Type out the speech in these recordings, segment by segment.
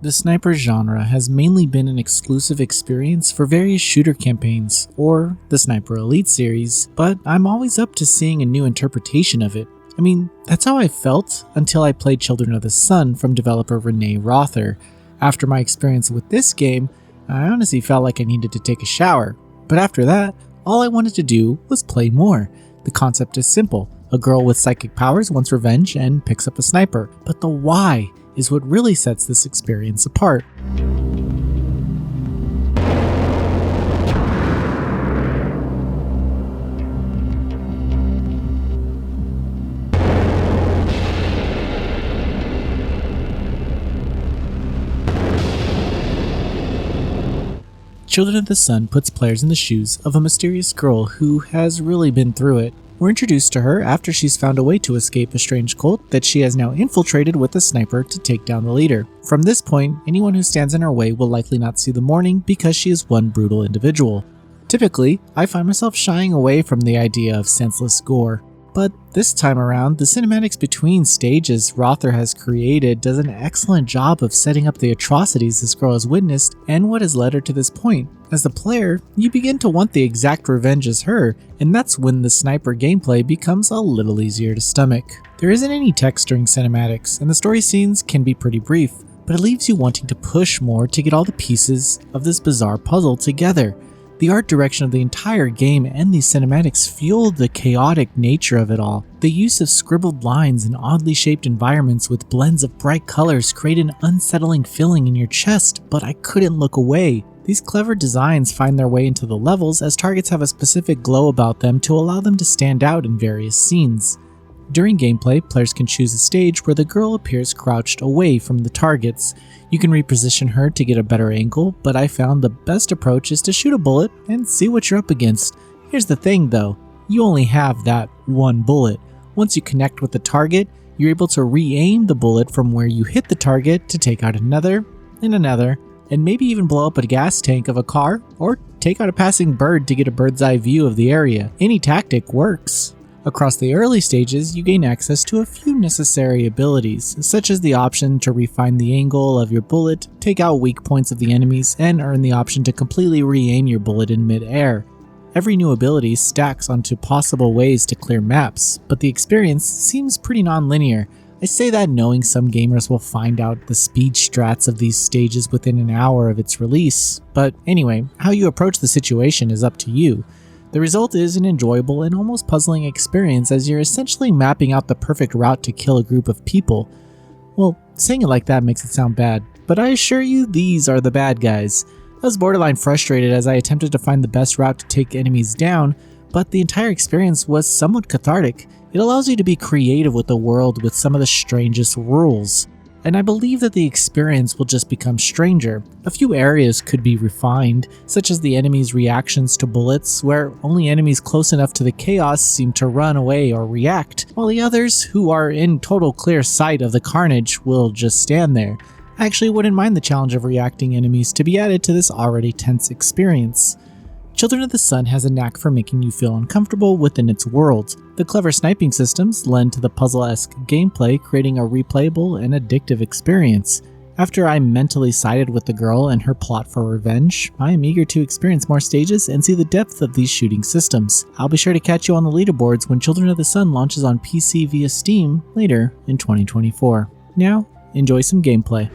The sniper genre has mainly been an exclusive experience for various shooter campaigns, or the Sniper Elite series, but I'm always up to seeing a new interpretation of it. I mean, that's how I felt until I played Children of the Sun from developer Renee Rother. After my experience with this game, I honestly felt like I needed to take a shower. But after that, all I wanted to do was play more. The concept is simple. A girl with psychic powers wants revenge and picks up a sniper. But the why is what really sets this experience apart. Children of the Sun puts players in the shoes of a mysterious girl who has really been through it. We're introduced to her after she's found a way to escape a strange cult that she has now infiltrated with a sniper to take down the leader. From this point, anyone who stands in her way will likely not see the morning because she is one brutal individual. Typically, I find myself shying away from the idea of senseless gore. But this time around, the cinematics between stages Rother has created does an excellent job of setting up the atrocities this girl has witnessed and what has led her to this point. As the player, you begin to want the exact revenge as her, and that's when the sniper gameplay becomes a little easier to stomach. There isn't any text during cinematics, and the story scenes can be pretty brief, but it leaves you wanting to push more to get all the pieces of this bizarre puzzle together. The art direction of the entire game and these cinematics fuel the chaotic nature of it all. The use of scribbled lines and oddly shaped environments with blends of bright colors create an unsettling feeling in your chest, but I couldn't look away. These clever designs find their way into the levels as targets have a specific glow about them to allow them to stand out in various scenes. During gameplay, players can choose a stage where the girl appears crouched away from the targets. You can reposition her to get a better angle, but I found the best approach is to shoot a bullet and see what you're up against. Here's the thing though, you only have that one bullet. Once you connect with the target, you're able to re-aim the bullet from where you hit the target to take out another, and maybe even blow up a gas tank of a car, or take out a passing bird to get a bird's eye view of the area. Any tactic works. Across the early stages, you gain access to a few necessary abilities, such as the option to refine the angle of your bullet, take out weak points of the enemies, and earn the option to completely re-aim your bullet in mid-air. Every new ability stacks onto possible ways to clear maps, but the experience seems pretty non-linear. I say that knowing some gamers will find out the speed strats of these stages within an hour of its release, but anyway, how you approach the situation is up to you. The result is an enjoyable and almost puzzling experience as you're essentially mapping out the perfect route to kill a group of people. Well, saying it like that makes it sound bad, but I assure you these are the bad guys. I was borderline frustrated as I attempted to find the best route to take enemies down, but the entire experience was somewhat cathartic. It allows you to be creative with the world with some of the strangest rules. And I believe that the experience will just become stranger. A few areas could be refined, such as the enemy's reactions to bullets, where only enemies close enough to the chaos seem to run away or react, while the others, who are in total clear sight of the carnage, will just stand there. I actually wouldn't mind the challenge of reacting enemies to be added to this already tense experience. Children of the Sun has a knack for making you feel uncomfortable within its world. The clever sniping systems lend to the puzzle-esque gameplay, creating a replayable and addictive experience. After I mentally sided with the girl and her plot for revenge, I am eager to experience more stages and see the depth of these shooting systems. I'll be sure to catch you on the leaderboards when Children of the Sun launches on PC via Steam later in 2024. Now, enjoy some gameplay.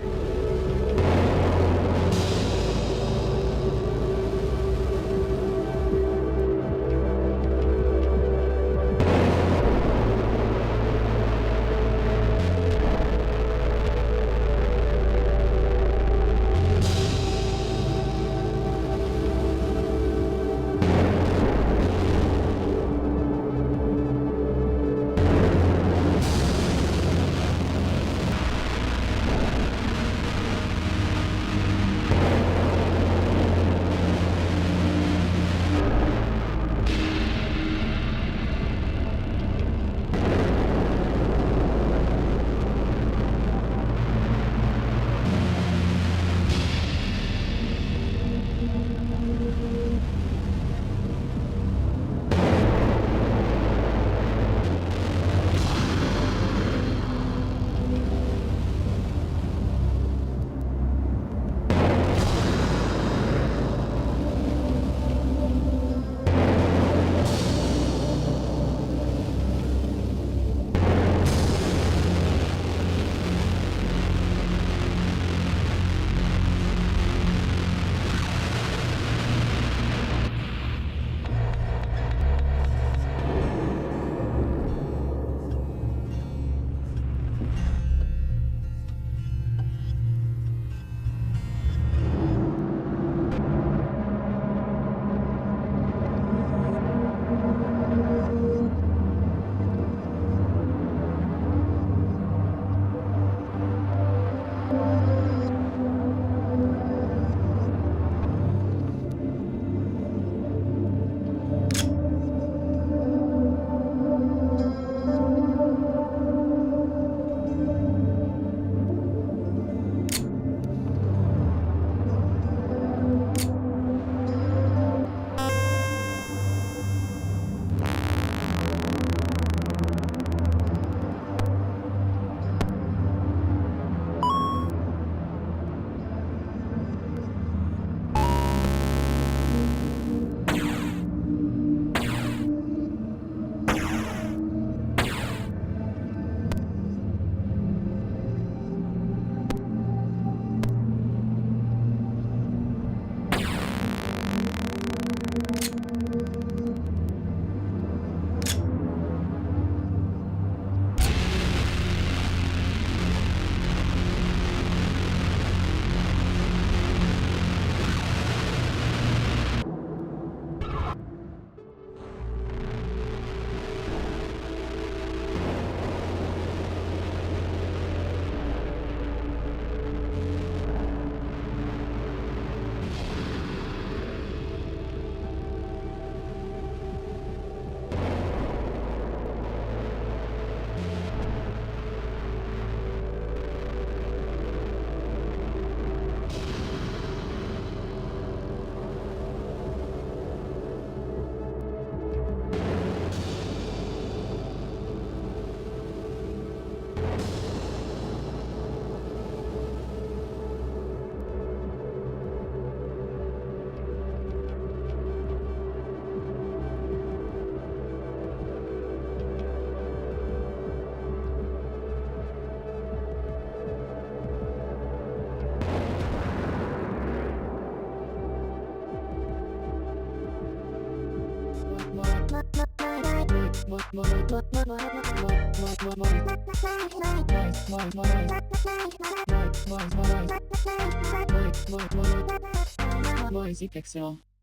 Noisy Pixel.